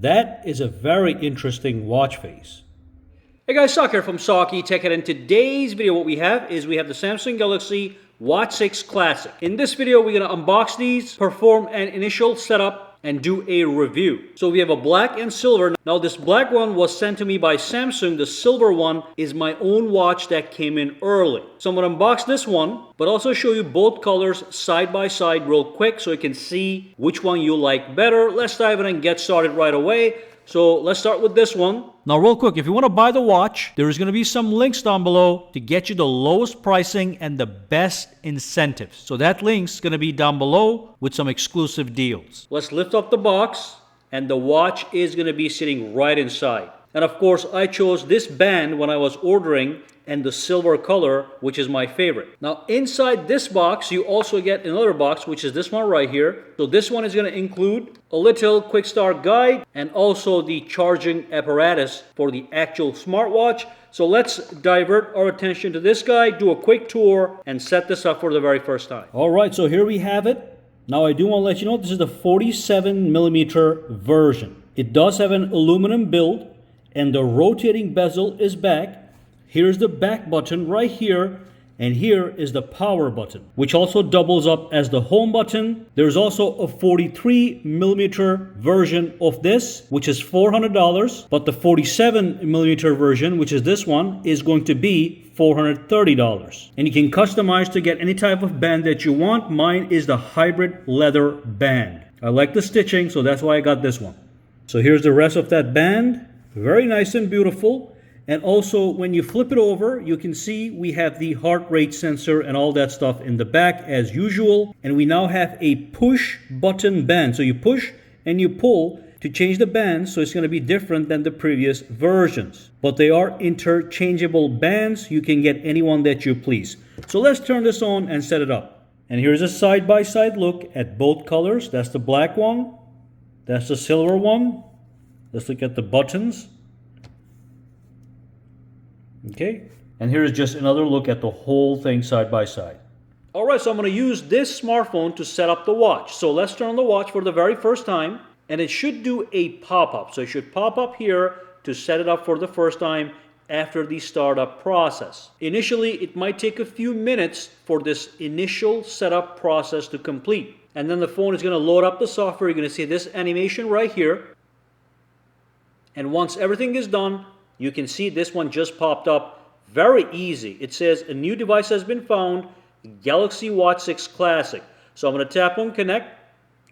That is a very interesting watch face. Hey guys, Sak here from sakitech, and in today's video what we have is the Samsung Galaxy Watch 6 Classic. In this video we're going to unbox these, perform an initial setup, and do a review. So we have a black and silver. Now this black one was sent to me by Samsung. The silver one is my own watch that came in early. So I'm going to unbox this one, but also show you both colors side by side real quick so you can see which one you like better. Let's dive in and get started right away. So let's start with this one. Now real quick, if you want to buy the watch, there is going to be some links down below to get you the lowest pricing and the best incentives. So that link's going to be down below with some exclusive deals. Let's lift up the box, and the watch is going to be sitting right inside. And of course, I chose this band when I was ordering, and the silver color, which is my favorite. Now inside this box, you also get another box, which is this one right here. So this one is going to include a little quick start guide and also the charging apparatus for the actual smartwatch. So let's divert our attention to this guy, do a quick tour, and set this up for the very first time. All right, so here we have it. Now I do want to let you know this is the 47mm version. It does have an aluminum build, and the rotating bezel is back. Here's the back button right here, and here is the power button, which also doubles up as the home button. There's also a 43mm version of this, which is $400, but the 47mm version, which is this one, is going to be $430. And you can customize to get any type of band that you want. Mine is the hybrid leather band. I like the stitching, so that's why I got this one. So here's the rest of that band. Very nice and beautiful. And also, when you flip it over, you can see we have the heart rate sensor and all that stuff in the back as usual. And we now have a push button band. So you push and you pull to change the band, so it's going to be different than the previous versions. But they are interchangeable bands. You can get any one that you please. So let's turn this on and set it up. And here's a side-by-side look at both colors. That's the black one. That's the silver one. Let's look at the buttons. Okay, and here's just another look at the whole thing side by side. All right, so I'm going to use this smartphone to set up the watch. So let's turn on the watch for the very first time, and it should do a pop-up. So it should pop up here to set it up for the first time after the startup process. Initially, it might take a few minutes for this initial setup process to complete. And then the phone is going to load up the software. You're going to see this animation right here. And once everything is done, you can see this one just popped up. Very easy. It says a new device has been found, Galaxy Watch 6 Classic. So I'm going to tap on connect.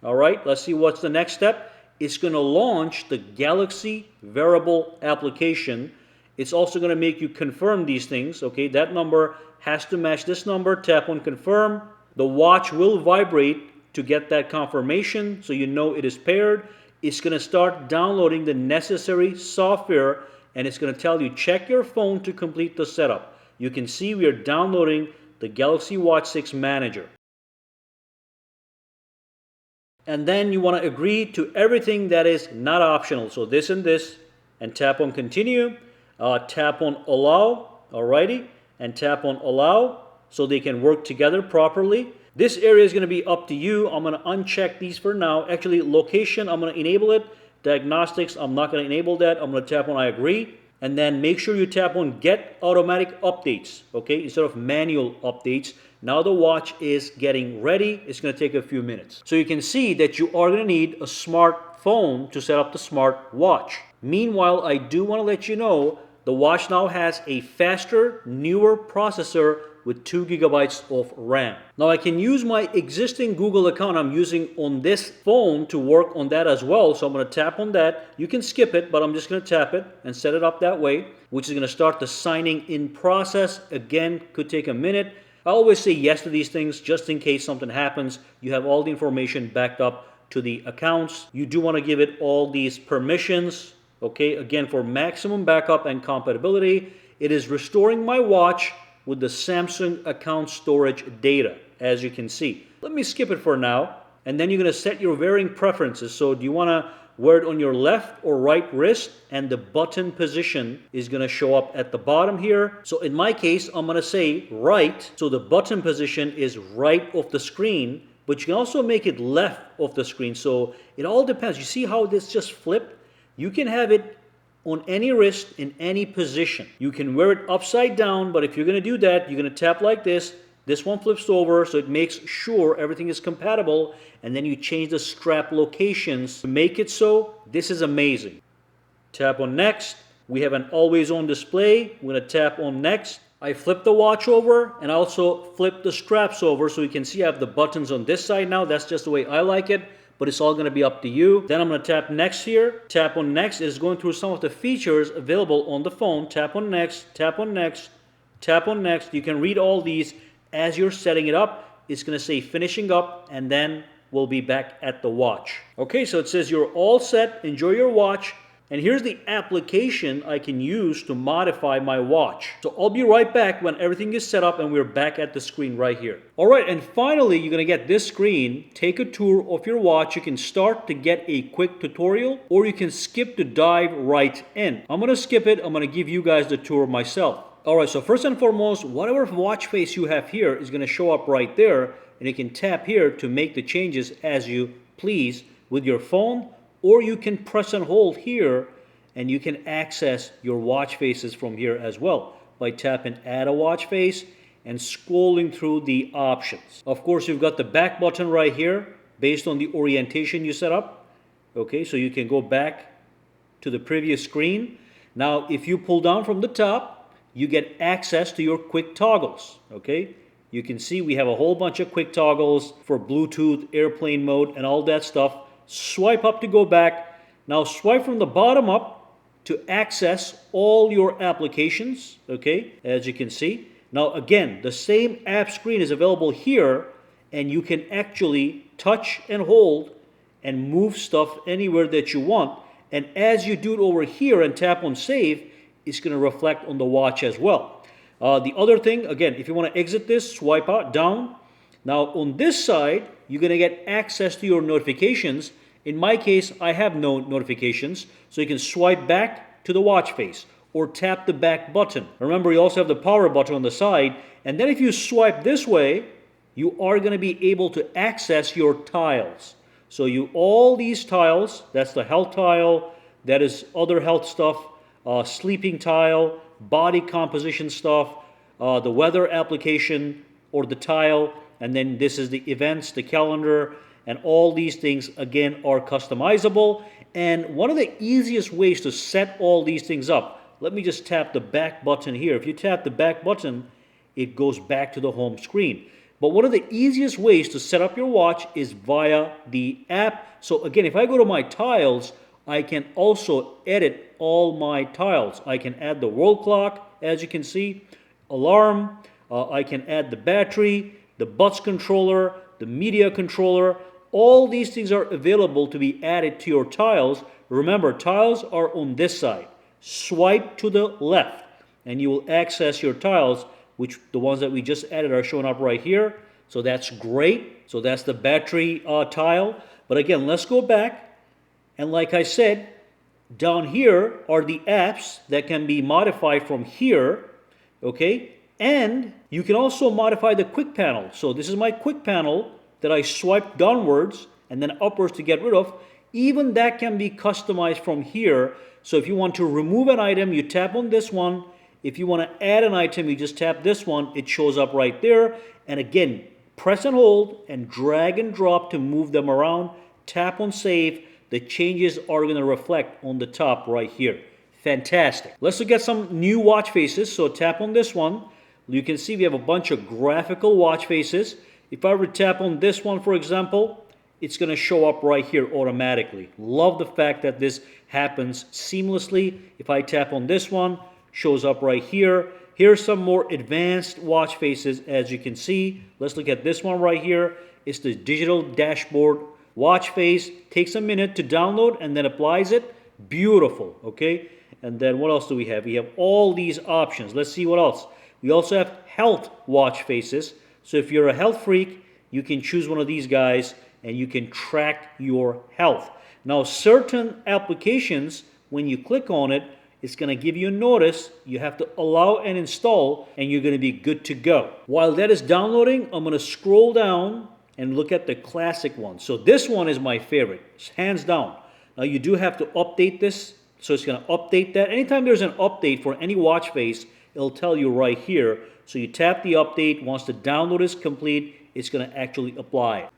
All right, let's see what's the next step. It's going to launch the Galaxy wearable application. It's also going to make you confirm these things. Okay, that number has to match this number. Tap on confirm. The watch will vibrate to get that confirmation so you know it is paired. It's going to start downloading the necessary software, and it's going to tell you check your phone to complete the setup. You can see we are downloading the Galaxy Watch 6 Manager. And then you want to agree to everything that is not optional. So this and this, and tap on continue, tap on allow, alrighty, and tap on allow so they can work together properly. This area is going to be up to you. I'm going to uncheck these for now. Actually, location, I'm going to enable it. Diagnostics, I'm not going to enable that. I'm going to tap on I agree. And then make sure you tap on get automatic updates, okay, instead of manual updates. Now the watch is getting ready. It's going to take a few minutes. So you can see that you are going to need a smartphone to set up the smart watch. Meanwhile, I do want to let you know the watch now has a faster, newer processor with 2 gigabytes of RAM. Now I can use my existing Google account I'm using on this phone to work on that as well. So I'm going to tap on that. You can skip it, but I'm just going to tap it and set it up that way, which is going to start the signing in process. Again, could take a minute. I always say yes to these things just in case something happens. You have all the information backed up to the accounts. You do want to give it all these permissions, okay, again for maximum backup and compatibility. It is restoring my watch with the Samsung account storage data, as you can see. Let me skip it for now, and then you're going to set your wearing preferences. So do you want to wear it on your left or right wrist? And the button position is going to show up at the bottom here. So in my case, I'm going to say right. So the button position is right of the screen, but you can also make it left of the screen. So it all depends. You see how this just flipped? You can have it on any wrist in any position. You can wear it upside down, but if you're going to do that, you're going to tap like this. This one flips over, so it makes sure everything is compatible, and then you change the strap locations to make it so. This is amazing. Tap on next. We have an always on display. We're going to tap on next. I flip the watch over and also flip the straps over so you can see I have the buttons on this side now. That's just the way I like it, but it's all going to be up to you. Then I'm going to tap next here. Tap on next. It's going through some of the features available on the phone. Tap on next, tap on next, tap on next. You can read all these as you're setting it up. It's going to say finishing up, and then we'll be back at the watch. Okay, so it says you're all set. Enjoy your watch. And here's the application I can use to modify my watch. So I'll be right back when everything is set up and we're back at the screen right here. All right, and finally, you're gonna get this screen. Take a tour of your watch. You can start to get a quick tutorial, or you can skip to dive right in. I'm gonna skip it. I'm gonna give you guys the tour myself. All right, so first and foremost, whatever watch face you have here is gonna show up right there, and you can tap here to make the changes as you please with your phone. Or you can press and hold here, and you can access your watch faces from here as well by tapping add a watch face and scrolling through the options. Of course, you've got the back button right here based on the orientation you set up. Okay, so you can go back to the previous screen. Now, if you pull down from the top, you get access to your quick toggles. Okay, you can see we have a whole bunch of quick toggles for Bluetooth, airplane mode, and all that stuff. Swipe up to go back. Now swipe from the bottom up to access all your applications, okay, as you can see. Now again, the same app screen is available here, and you can actually touch and hold and move stuff anywhere that you want. And as you do it over here and tap on save, it's going to reflect on the watch as well. The other thing, again, if you want to exit this, swipe out, down. Now on this side, you're going to get access to your notifications. In my case, I have no notifications, so you can swipe back to the watch face or tap the back button. Remember, you also have the power button on the side, and then if you swipe this way, you are going to be able to access your tiles. So all these tiles, that's the health tile, that is other health stuff, sleeping tile, body composition stuff, the weather application or the tile, and then this is the events, the calendar, and all these things, again, are customizable. And one of the easiest ways to set all these things up, let me just tap the back button here. If you tap the back button, it goes back to the home screen. But one of the easiest ways to set up your watch is via the app. So again, if I go to my tiles, I can also edit all my tiles. I can add the world clock, as you can see, alarm, I can add the battery, the bus controller, the media controller. All these things are available to be added to your tiles. Remember, tiles are on this side. Swipe to the left and you will access your tiles, which the ones that we just added are showing up right here. So that's great. So that's the battery tile. But again, let's go back. And like I said, down here are the apps that can be modified from here. Okay. And you can also modify the quick panel. So this is my quick panel that I swipe downwards and then upwards to get rid of. Even that can be customized from here. So if you want to remove an item, you tap on this one. If you want to add an item, you just tap this one. It shows up right there. And again, press and hold and drag and drop to move them around. Tap on save. The changes are going to reflect on the top right here. Fantastic. Let's look at some new watch faces. So tap on this one. You can see we have a bunch of graphical watch faces. If I were to tap on this one, for example, it's going to show up right here automatically. Love the fact that this happens seamlessly. If I tap on this one, shows up right here. Here's some more advanced watch faces, as you can see. Let's look at this one right here. It's the digital dashboard watch face. Takes a minute to download and then applies it. Beautiful, okay? And then what else do we have? We have all these options. Let's see what else. We also have health watch faces. So if you're a health freak, you can choose one of these guys and you can track your health. Now, certain applications, when you click on it, it's going to give you a notice. You have to allow and install, and you're going to be good to go. While that is downloading, I'm going to scroll down and look at the classic one. So this one is my favorite, hands down. Now you do have to update this, so it's going to update that. Anytime there's an update for any watch face, it'll tell you right here. So you tap the update. Once the download is complete, it's going to actually apply it.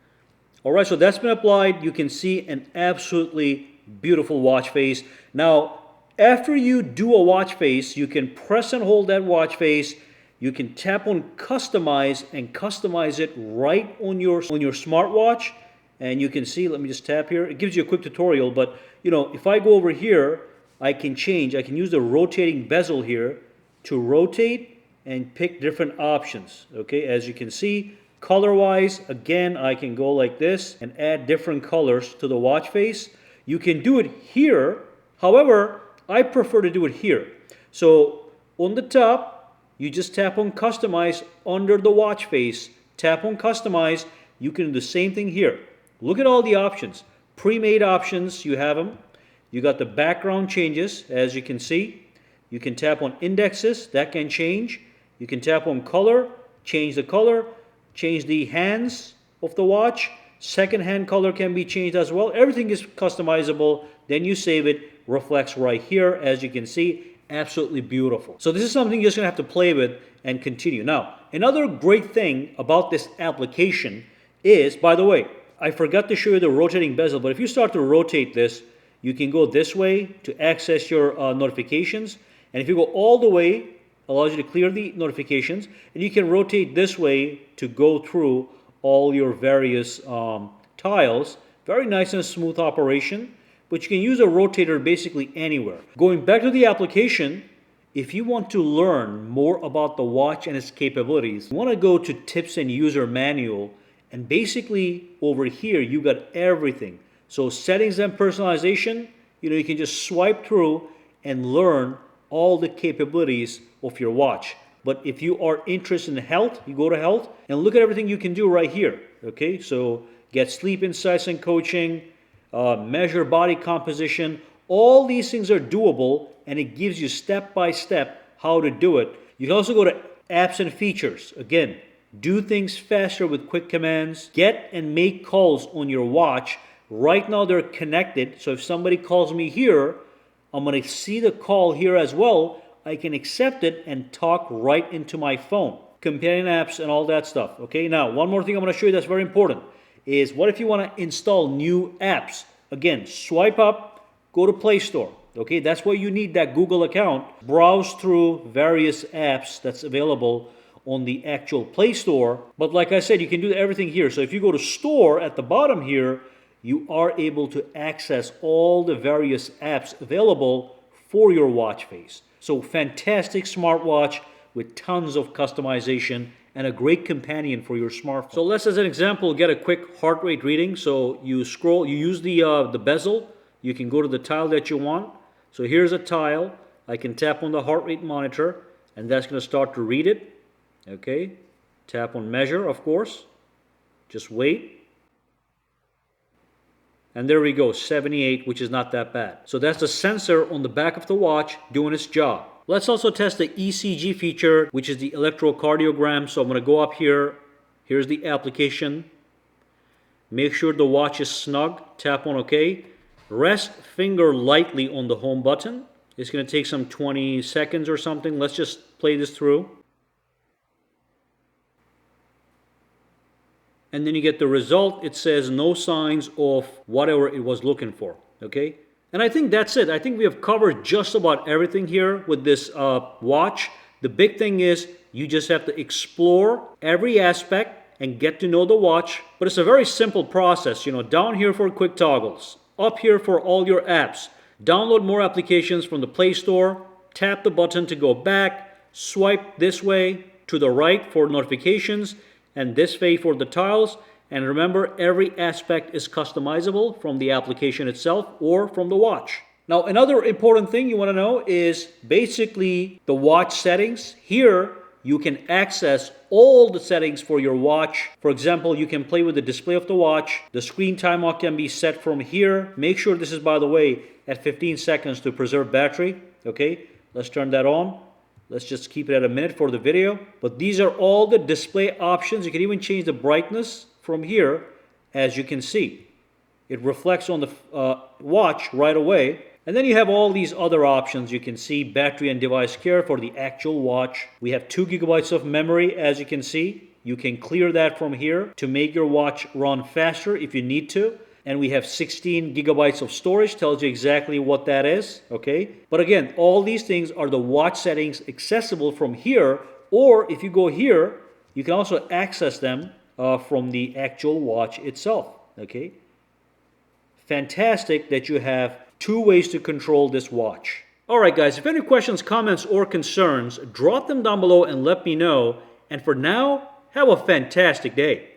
All right, so that's been applied. You can see an absolutely beautiful watch face. Now, after you do a watch face, you can press and hold that watch face. You can tap on customize and customize it right on your smartwatch. And you can see, let me just tap here. It gives you a quick tutorial, but you know, if I go over here, I can change. I can use the rotating bezel here to rotate and pick different options. Okay, as you can see, color-wise, again, I can go like this and add different colors to the watch face. You can do it here. However, I prefer to do it here. So on the top, you just tap on customize under the watch face. Tap on customize. You can do the same thing here. Look at all the options. Pre-made options, you have them. You got the background changes, as you can see. You can tap on indexes, that can change. You can tap on color, change the color, change the hands of the watch. Second hand color can be changed as well. Everything is customizable. Then you save it, reflects right here, as you can see. Absolutely beautiful. So this is something you're just going to have to play with and continue. Now, another great thing about this application is, by the way, I forgot to show you the rotating bezel, but if you start to rotate this, you can go this way to access your notifications. And if you go all the way, allows you to clear the notifications. And you can rotate this way to go through all your various tiles. Very nice and smooth operation. But you can use a rotator basically anywhere. Going back to the application, if you want to learn more about the watch and its capabilities, you want to go to Tips and User Manual. And basically over here, you got everything. So settings and personalization, you can just swipe through and learn all the capabilities of your watch. But if you are interested in health, you go to health and look at everything you can do right here. Okay, so get sleep insights and coaching, measure body composition. All these things are doable, and it gives you step by step how to do it. You can also go to apps and features. Again, do things faster with quick commands. Get and make calls on your watch. Right now they're connected, so if somebody calls me here, I'm going to see the call here as well. I can accept it and talk right into my phone. Companion apps and all that stuff. Okay, now one more thing I'm going to show you that's very important is what if you want to install new apps? Again, swipe up, go to Play Store. Okay, that's why you need that Google account. Browse through various apps that's available on the actual Play Store. But like I said, you can do everything here. So if you go to Store at the bottom here, you are able to access all the various apps available for your watch face. So fantastic smartwatch with tons of customization and a great companion for your smartphone. So let's, as an example, get a quick heart rate reading. So you scroll, you use the bezel. You can go to the tile that you want. So here's a tile. I can tap on the heart rate monitor, and that's going to start to read it. Okay, tap on measure, of course. Just wait. And there we go, 78, which is not that bad. So that's the sensor on the back of the watch doing its job. Let's also test the ECG feature, which is the electrocardiogram. So I'm going to go up here. Here's the application. Make sure the watch is snug. Tap on OK. Rest finger lightly on the home button. It's going to take some 20 seconds or something. Let's just play this through. And then you get the result. It says no signs of whatever it was looking for. Okay? And I think that's it. I think we have covered just about everything here with this watch. The big thing is you just have to explore every aspect and get to know the watch. But it's a very simple process. Down here for quick toggles. Up here for all your apps. Download more applications from the Play Store. Tap the button to go back. Swipe this way to the right for notifications. And this way for the tiles. And remember, every aspect is customizable from the application itself or from the watch. Now, another important thing you want to know is basically the watch settings. Here, you can access all the settings for your watch. For example, you can play with the display of the watch. The screen timer can be set from here. Make sure this is, by the way, at 15 seconds to preserve battery. Okay, let's turn that on. Let's just keep it at a minute for the video. But these are all the display options. You can even change the brightness from here, as you can see. It reflects on the watch right away. And then you have all these other options. You can see battery and device care for the actual watch. We have 2 gigabytes of memory, as you can see. You can clear that from here to make your watch run faster if you need to. And we have 16 gigabytes of storage, tells you exactly what that is, okay? But again, all these things are the watch settings accessible from here, or if you go here, you can also access them from the actual watch itself, okay? Fantastic that you have 2 ways to control this watch. All right, guys, if any questions, comments, or concerns, drop them down below and let me know. And for now, have a fantastic day.